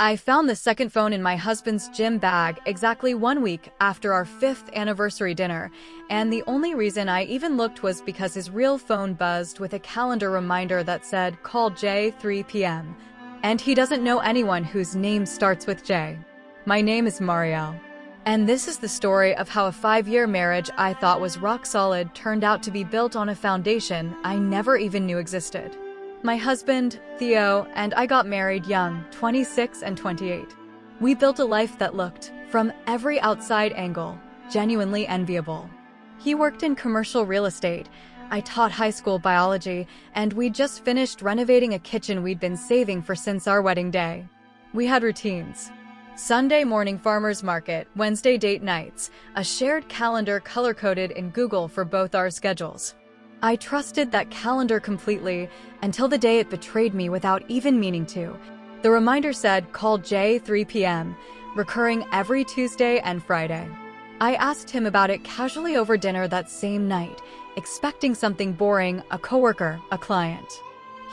I found the second phone in my husband's gym bag exactly 1 week after our 5th anniversary dinner, and the only reason I even looked was because his real phone buzzed with a calendar reminder that said, "Call J 3 p.m." And he doesn't know anyone whose name starts with J. My name is Marielle. And this is the story of how a 5-year marriage I thought was rock solid turned out to be built on a foundation I never even knew existed. My husband, Theo, and I got married young, 26 and 28. We built a life that looked, from every outside angle, genuinely enviable. He worked in commercial real estate, I taught high school biology, and we'd just finished renovating a kitchen we'd been saving for since our wedding day. We had routines. Sunday morning farmers market, Wednesday date nights, a shared calendar color-coded in Google for both our schedules. I trusted that calendar completely until the day it betrayed me without even meaning to. The reminder said, "Call J 3 p.m., recurring every Tuesday and Friday. I asked him about it casually over dinner that same night, expecting something boring, a coworker, a client.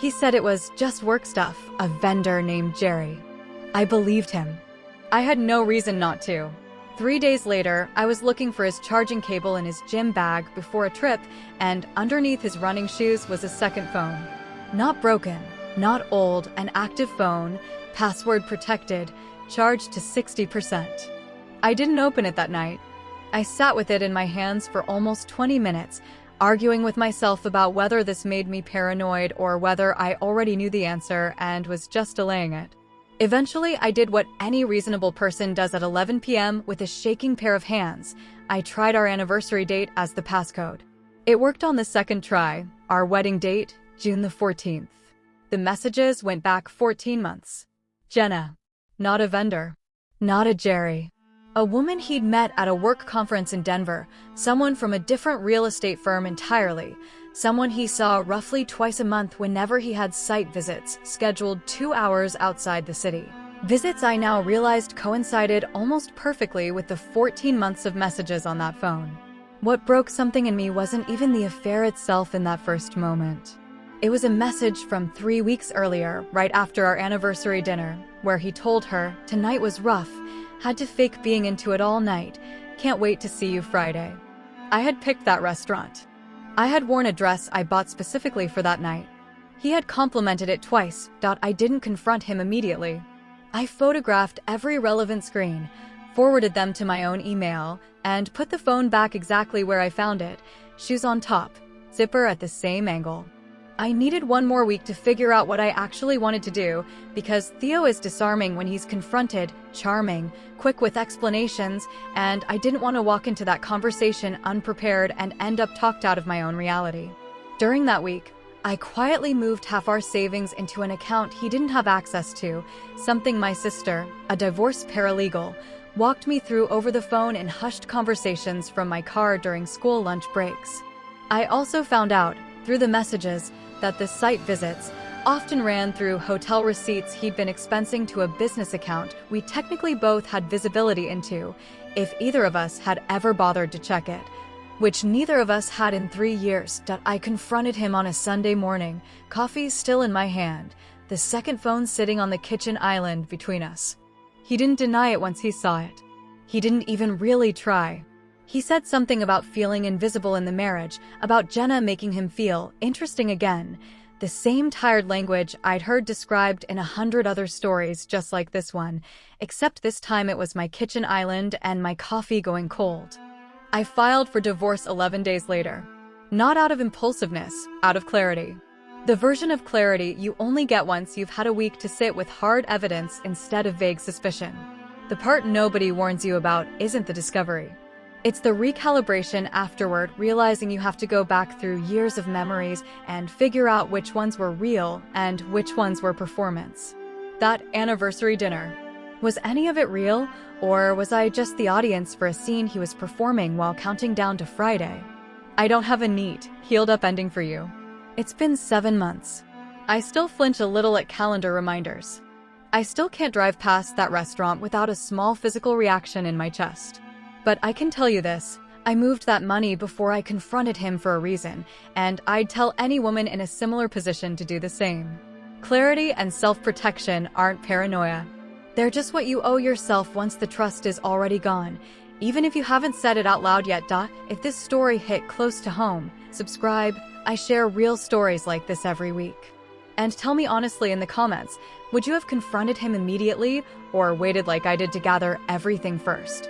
He said it was just work stuff, a vendor named Jerry. I believed him. I had no reason not to. 3 days later, I was looking for his charging cable in his gym bag before a trip, and underneath his running shoes was a second phone. Not broken, not old, an active phone, password protected, charged to 60%. I didn't open it that night. I sat with it in my hands for almost 20 minutes, arguing with myself about whether this made me paranoid or whether I already knew the answer and was just delaying it. Eventually, I did what any reasonable person does at 11 p.m. with a shaking pair of hands. I tried our anniversary date as the passcode. It worked on the second try. Our wedding date, June the 14th. The messages went back 14 months. Jenna. Not a vendor. Not a Jerry. A woman he'd met at a work conference in Denver, someone from a different real estate firm entirely, someone he saw roughly twice a month whenever he had site visits, scheduled 2 hours outside the city. Visits I now realized coincided almost perfectly with the 14 months of messages on that phone. What broke something in me wasn't even the affair itself in that first moment. It was a message from 3 weeks earlier, right after our anniversary dinner, where he told her, "Tonight was rough, had to fake being into it all night, can't wait to see you Friday." I had picked that restaurant. I had worn a dress I bought specifically for that night. He had complimented it twice. I didn't confront him immediately. I photographed every relevant screen, forwarded them to my own email, and put the phone back exactly where I found it, shoes on top, zipper at the same angle. I needed 1 more week to figure out what I actually wanted to do, because Theo is disarming when he's confronted, charming, quick with explanations, and I didn't want to walk into that conversation unprepared and end up talked out of my own reality. During that week, I quietly moved half our savings into an account he didn't have access to, something my sister, a divorce paralegal, walked me through over the phone in hushed conversations from my car during school lunch breaks. I also found out, through the messages, that the site visits often ran through hotel receipts he'd been expensing to a business account we technically both had visibility into, if either of us had ever bothered to check it, which neither of us had in 3 years. I confronted him on a Sunday morning, coffee still in my hand, the second phone sitting on the kitchen island between us. He didn't deny it once he saw it. He didn't even really try. He said something about feeling invisible in the marriage, about Jenna making him feel interesting again, the same tired language I'd heard described in 100 other stories just like this one, except this time it was my kitchen island and my coffee going cold. I filed for divorce 11 days later. Not out of impulsiveness, out of clarity. The version of clarity you only get once you've had a week to sit with hard evidence instead of vague suspicion. The part nobody warns you about isn't the discovery. It's the recalibration afterward, realizing you have to go back through years of memories and figure out which ones were real and which ones were performance. That anniversary dinner. Was any of it real, or was I just the audience for a scene he was performing while counting down to Friday? I don't have a neat, healed-up ending for you. It's been 7 months. I still flinch a little at calendar reminders. I still can't drive past that restaurant without a small physical reaction in my chest. But I can tell you this, I moved that money before I confronted him for a reason, and I'd tell any woman in a similar position to do the same. Clarity and self-protection aren't paranoia. They're just what you owe yourself once the trust is already gone. Even if you haven't said it out loud yet, if this story hit close to home, subscribe. I share real stories like this every week. And tell me honestly in the comments, would you have confronted him immediately or waited like I did to gather everything first?